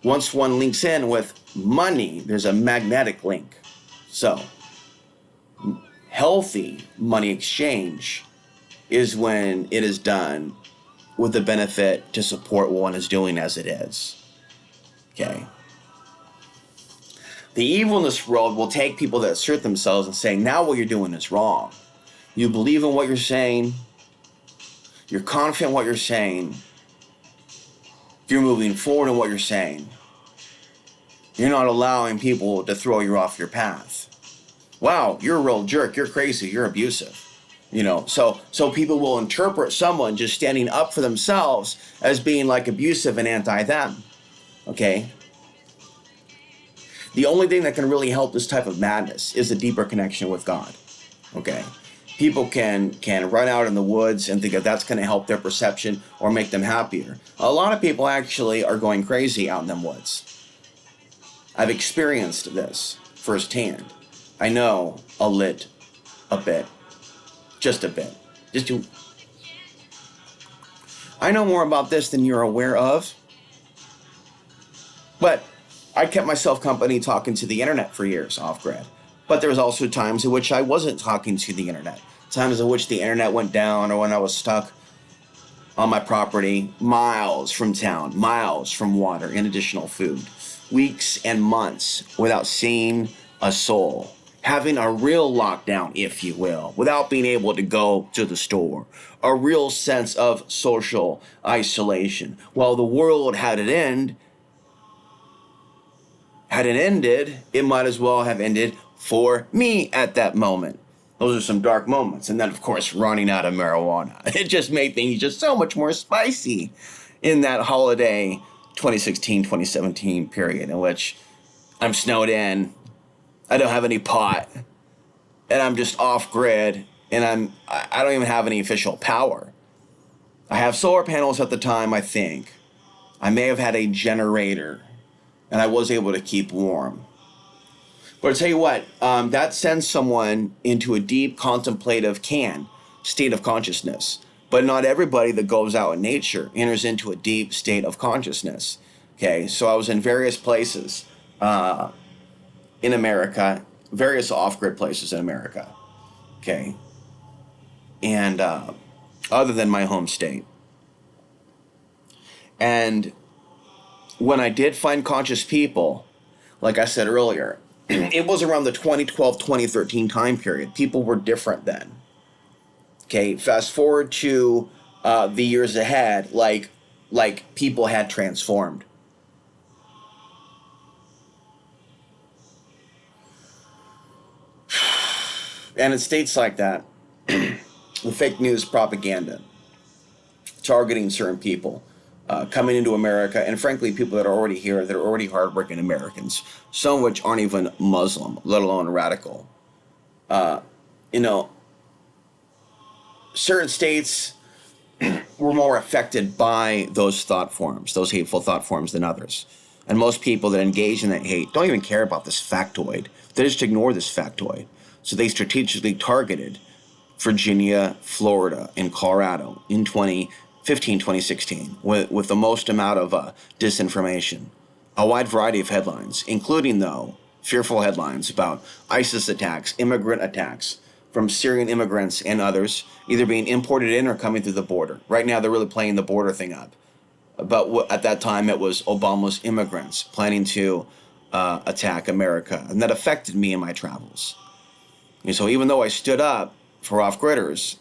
Once one links in with money, there's a magnetic link. So, healthy money exchange is when it is done with the benefit to support what one is doing as it is. Okay? The evil in this world will take people that assert themselves and say, now what you're doing is wrong. You believe in what you're saying. You're confident in what you're saying. You're moving forward in what you're saying. You're not allowing people to throw you off your path. Wow, you're a real jerk. You're crazy. You're abusive. So people will interpret someone just standing up for themselves as being like abusive and anti them. Okay. The only thing that can really help this type of madness is a deeper connection with God. Okay. People can run out in the woods and think that that's going to help their perception or make them happier. A lot of people actually are going crazy out in them woods. I've experienced this firsthand. I know a bit, just a bit. Just to, I know more about this than you're aware of, but I kept myself company talking to the internet for years off grid. But there was also times in which I wasn't talking to the internet. Times in which the internet went down or when I was stuck on my property, miles from town, miles from water and additional food. Weeks and months without seeing a soul. Having a real lockdown, if you will, without being able to go to the store. A real sense of social isolation. While the world had it ended, it might as well have ended for me at that moment. Those are some dark moments. And then, of course, running out of marijuana. It just made things just so much more spicy in that holiday 2016, 2017 period in which I'm snowed in, I don't have any pot, and I'm just off grid, and I don't even have any official power. I have solar panels at the time, I think. I may have had a generator, and I was able to keep warm. But I'll tell you what, that sends someone into a deep contemplative state of consciousness. But not everybody that goes out in nature enters into a deep state of consciousness. Okay, so I was in various places in America, various off-grid places in America. Okay, and other than my home state. And when I did find conscious people, like I said earlier, it was around the 2012, 2013 time period. People were different then. Okay, fast forward to the years ahead, like people had transformed. And in states like that, the fake news propaganda targeting certain people coming into America, and frankly, people that are already here, that are already hardworking Americans, some of which aren't even Muslim, let alone radical. You know, certain states were more affected by those thought forms, those hateful thought forms than others. And most people that engage in that hate don't even care about this factoid. They just ignore this factoid. So they strategically targeted Virginia, Florida, and Colorado in 2015, 2016 with the most amount of disinformation. A wide variety of headlines, including, though, fearful headlines about ISIS attacks, immigrant attacks from Syrian immigrants and others, either being imported in or coming through the border. Right now, they're really playing the border thing up. But at that time, it was Obama's immigrants planning to attack America. And that affected me in my travels. And so even though I stood up for off-gridders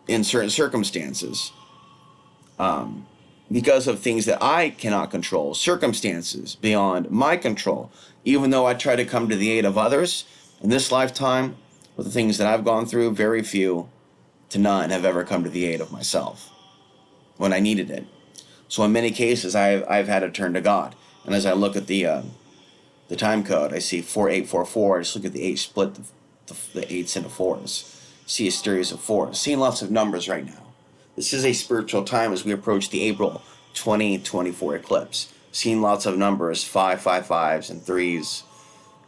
in certain circumstances, because of things that I cannot control, circumstances beyond my control, even though I try to come to the aid of others, in this lifetime, with the things that I've gone through, very few to none have ever come to the aid of myself when I needed it. So in many cases, I've had to turn to God. And as I look at the time code, I see 4844. I just look at the 8, split the 8s into 4s. See a series of 4s. Seeing lots of numbers right now. This is a spiritual time as we approach the April 2024 eclipse. Seeing lots of numbers, 5s, and 3s,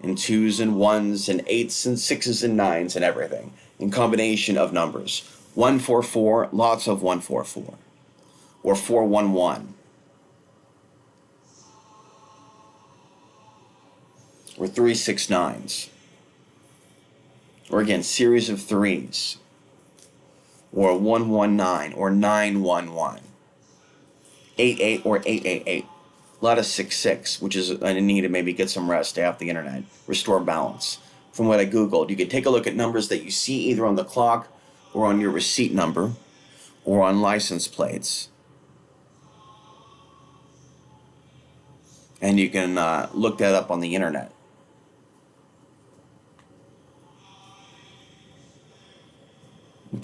and 2s and 1s, and 8s and 6s and 9s, and everything. In combination of numbers. 144, lots of 144. Or 411. Or 369s. Or again, series of 3s. Or 119, or 911. 88, or 888. A lot of 66, which is I need to maybe get some rest, stay off the internet, restore balance. From what I Googled, you can take a look at numbers that you see either on the clock or on your receipt number or on license plates. And you can look that up on the internet.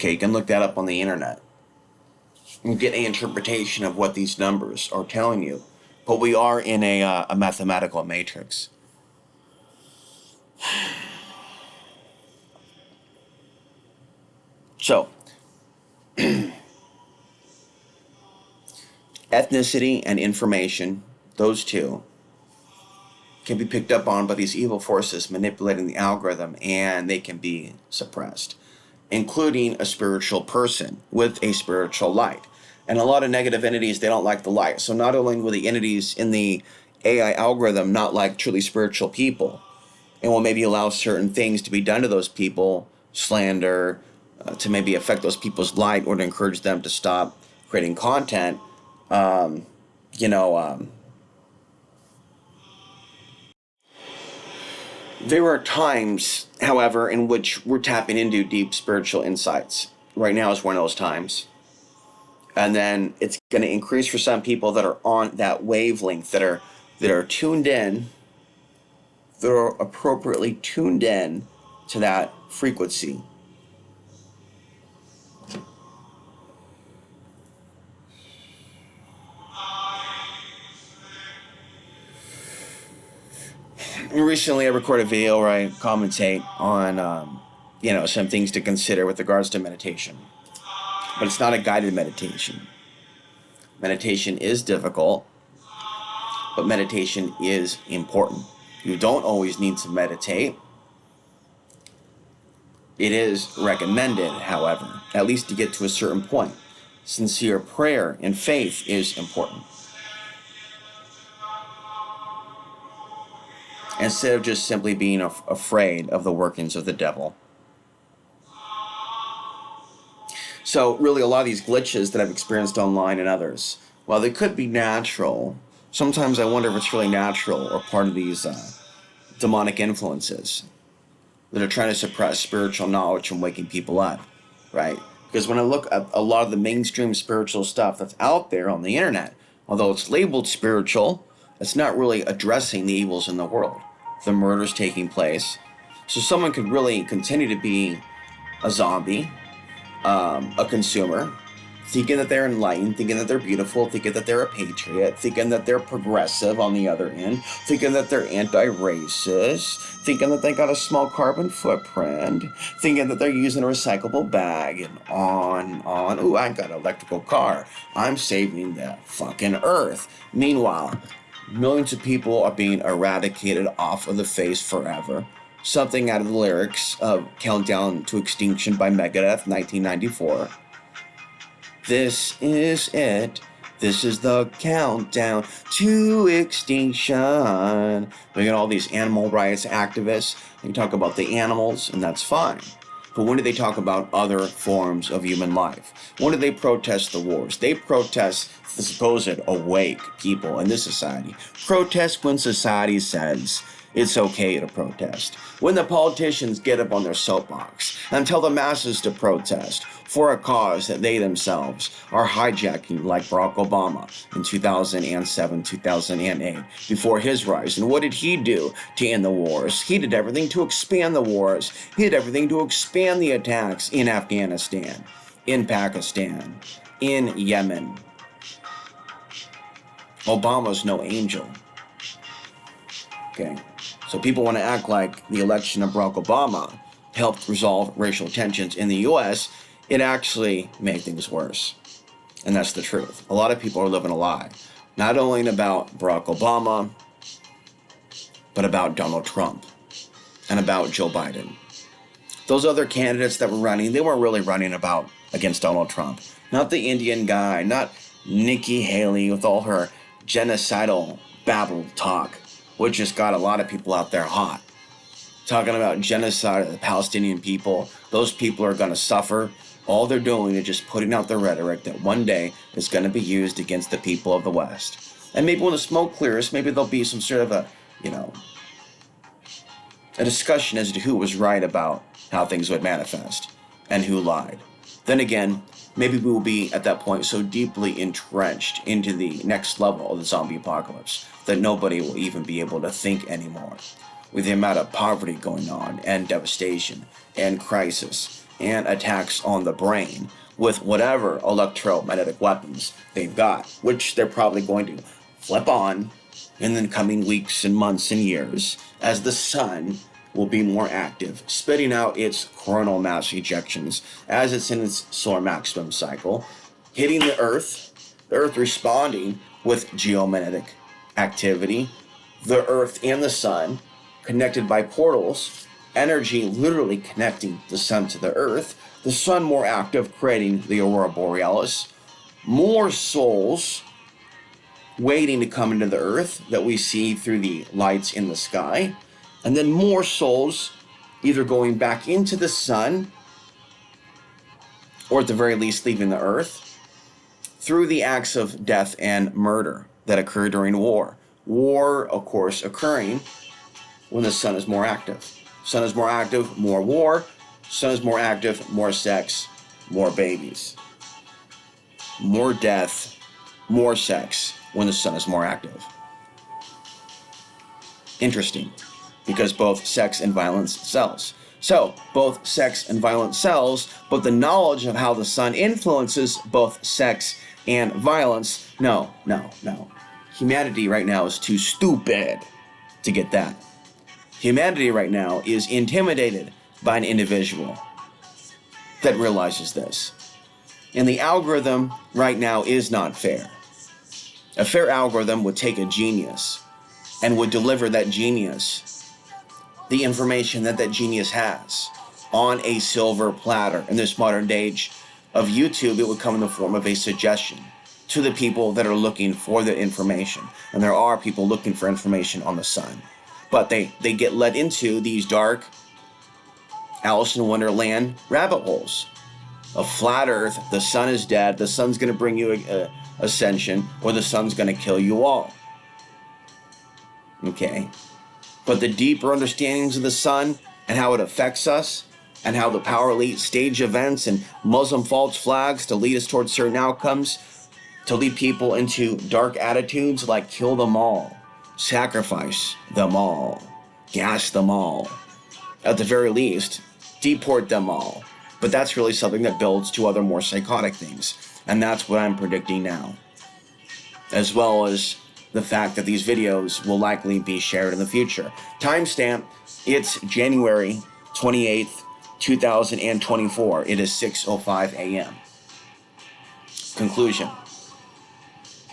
Okay, you can look that up on the internet and get an interpretation of what these numbers are telling you. But we are in a mathematical matrix. So, ethnicity and information, those two, can be picked up on by these evil forces manipulating the algorithm, and they can be suppressed, including a spiritual person with a spiritual light. And a lot of negative entities, they don't like the light. So not only will the entities in the AI algorithm not like truly spiritual people, and will maybe allow certain things to be done to those people, slander, to maybe affect those people's light or to encourage them to stop creating content, um, you know, um, there are times, however, in which we're tapping into deep spiritual insights. Right now is one of those times. And then it's going to increase for some people that are on that wavelength, that are tuned in, that are appropriately tuned in to that frequency. Recently, I recorded a video where I commentate on, some things to consider with regards to meditation. But it's not a guided meditation. Meditation is difficult, but meditation is important. You don't always need to meditate. It is recommended, however, at least to get to a certain point. Sincere prayer and faith is important. Instead of just simply being afraid of the workings of the devil. So really a lot of these glitches that I've experienced online and others, while they could be natural, sometimes I wonder if it's really natural or part of these demonic influences that are trying to suppress spiritual knowledge from waking people up, right? Because when I look at a lot of the mainstream spiritual stuff that's out there on the internet, although it's labeled spiritual, it's not really addressing the evils in the world, the murders taking place. So someone could really continue to be a zombie, a consumer, thinking that they're enlightened, thinking that they're beautiful, thinking that they're a patriot, thinking that they're progressive on the other end, thinking that they're anti-racist, thinking that they got a small carbon footprint, thinking that they're using a recyclable bag, and on. Ooh, I got an electrical car. I'm saving the fucking earth. Meanwhile, millions of people are being eradicated off of the face forever. Something out of the lyrics of Countdown to Extinction by Megadeth, 1994. This is it. This is the countdown to extinction. We got all these animal rights activists. They talk about the animals, and that's fine. But when do they talk about other forms of human life? When do they protest the wars? They protest the supposed awake people in this society. Protest when society says it's okay to protest. When the politicians get up on their soapbox and tell the masses to protest for a cause that they themselves are hijacking, like Barack Obama in 2007, 2008, before his rise. And what did he do to end the wars? He did everything to expand the wars. He did everything to expand the attacks in Afghanistan, in Pakistan, in Yemen. Obama's no angel. Okay, so people want to act like the election of Barack Obama helped resolve racial tensions in the U.S. It actually made things worse. And that's the truth. A lot of people are living a lie. Not only about Barack Obama, but about Donald Trump and about Joe Biden. Those other candidates that were running, they weren't really running against Donald Trump. Not the Indian guy, not Nikki Haley with all her genocidal babble talk, which just got a lot of people out there hot. Talking about genocide of the Palestinian people. Those people are going to suffer. All they're doing is just putting out the rhetoric that one day is going to be used against the people of the West. And maybe when the smoke clears, maybe there'll be some sort of a discussion as to who was right about how things would manifest and who lied. Then again, maybe we will be at that point so deeply entrenched into the next level of the zombie apocalypse that nobody will even be able to think anymore. With the amount of poverty going on and devastation and crisis and attacks on the brain with whatever electromagnetic weapons they've got, which they're probably going to flip on in the coming weeks and months and years as the sun will be more active, spitting out its coronal mass ejections as it's in its solar maximum cycle, hitting the Earth responding with geomagnetic activity, the Earth and the sun connected by portals, energy literally connecting the sun to the Earth, the sun more active, creating the aurora borealis, more souls waiting to come into the Earth that we see through the lights in the sky, and then more souls either going back into the sun or at the very least leaving the Earth through the acts of death and murder that occur during war. War, of course, occurring when the sun is more active. Sun is more active, more war. Sun is more active, more sex, more babies. More death, more sex when the sun is more active. Interesting, because both sex and violence sells. So, both sex and violence sells, but the knowledge of how the sun influences both sex and violence, no. Humanity right now is too stupid to get that. Humanity right now is intimidated by an individual that realizes this. And the algorithm right now is not fair. A fair algorithm would take a genius and would deliver that genius the information that that genius has on a silver platter. In this modern age of YouTube, it would come in the form of a suggestion to the people that are looking for the information. And there are people looking for information on the sun. But they get led into these dark Alice in Wonderland rabbit holes. A flat earth, the sun is dead, the sun's going to bring you ascension, or the sun's going to kill you all. Okay? But the deeper understandings of the sun and how it affects us, and how the power elite stage events and Muslim false flags to lead us towards certain outcomes, to lead people into dark attitudes like kill them all, sacrifice them all, gas them all, at the very least, deport them all. But that's really something that builds to other more psychotic things. And that's what I'm predicting now. As well as the fact that these videos will likely be shared in the future. Timestamp, it's January 28th, 2024. It is 6:05 a.m. Conclusion.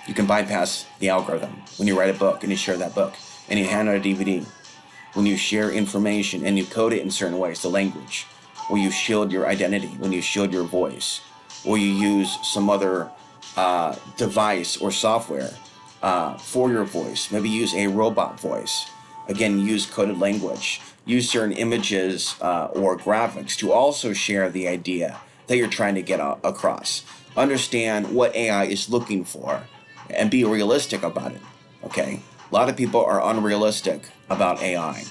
You can bypass the algorithm when you write a book and you share that book and you hand out a DVD. When you share information and you code it in certain ways, the language, or you shield your identity, when you shield your voice, or you use some other device or software for your voice. Maybe use a robot voice. Again, use coded language. Use certain images or graphics to also share the idea that you're trying to get across. Understand what AI is looking for and be realistic about it, okay? A lot of people are unrealistic about AI.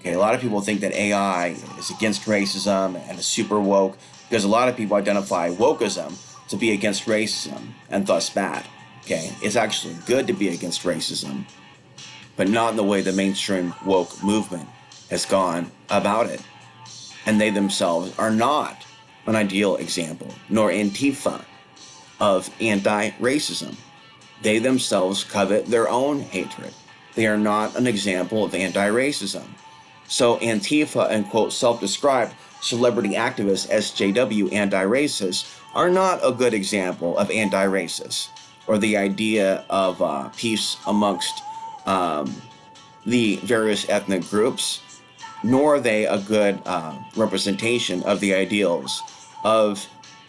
Okay, a lot of people think that AI is against racism and is super woke because a lot of people identify wokeism to be against racism and thus bad. Okay, it's actually good to be against racism, but not in the way the mainstream woke movement has gone about it. And they themselves are not an ideal example, nor Antifa, of anti-racism. They themselves covet their own hatred. They are not an example of anti-racism. So Antifa and quote self-described celebrity activists SJW anti-racists are not a good example of anti-racist or the idea of peace amongst the various ethnic groups, nor are they a good representation of the ideals of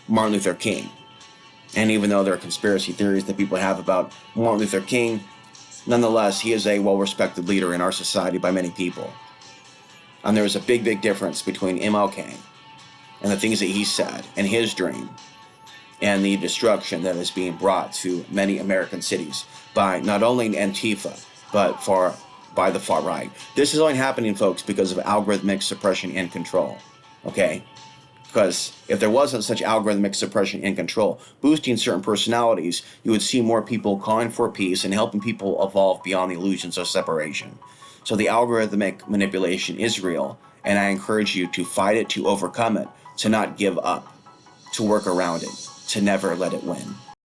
Martin Luther King. And even though there are conspiracy theories that people have about Martin Luther King, nonetheless, he is a well-respected leader in our society by many people. And there is a big, big difference between MLK and the things that he said and his dream and the destruction that is being brought to many American cities by not only Antifa, but by the far right. This is only happening, folks, because of algorithmic suppression and control, okay? Because if there wasn't such algorithmic suppression and control, boosting certain personalities, you would see more people calling for peace and helping people evolve beyond the illusions of separation. So the algorithmic manipulation is real, and I encourage you to fight it, to overcome it, to not give up, to work around it, to never let it win.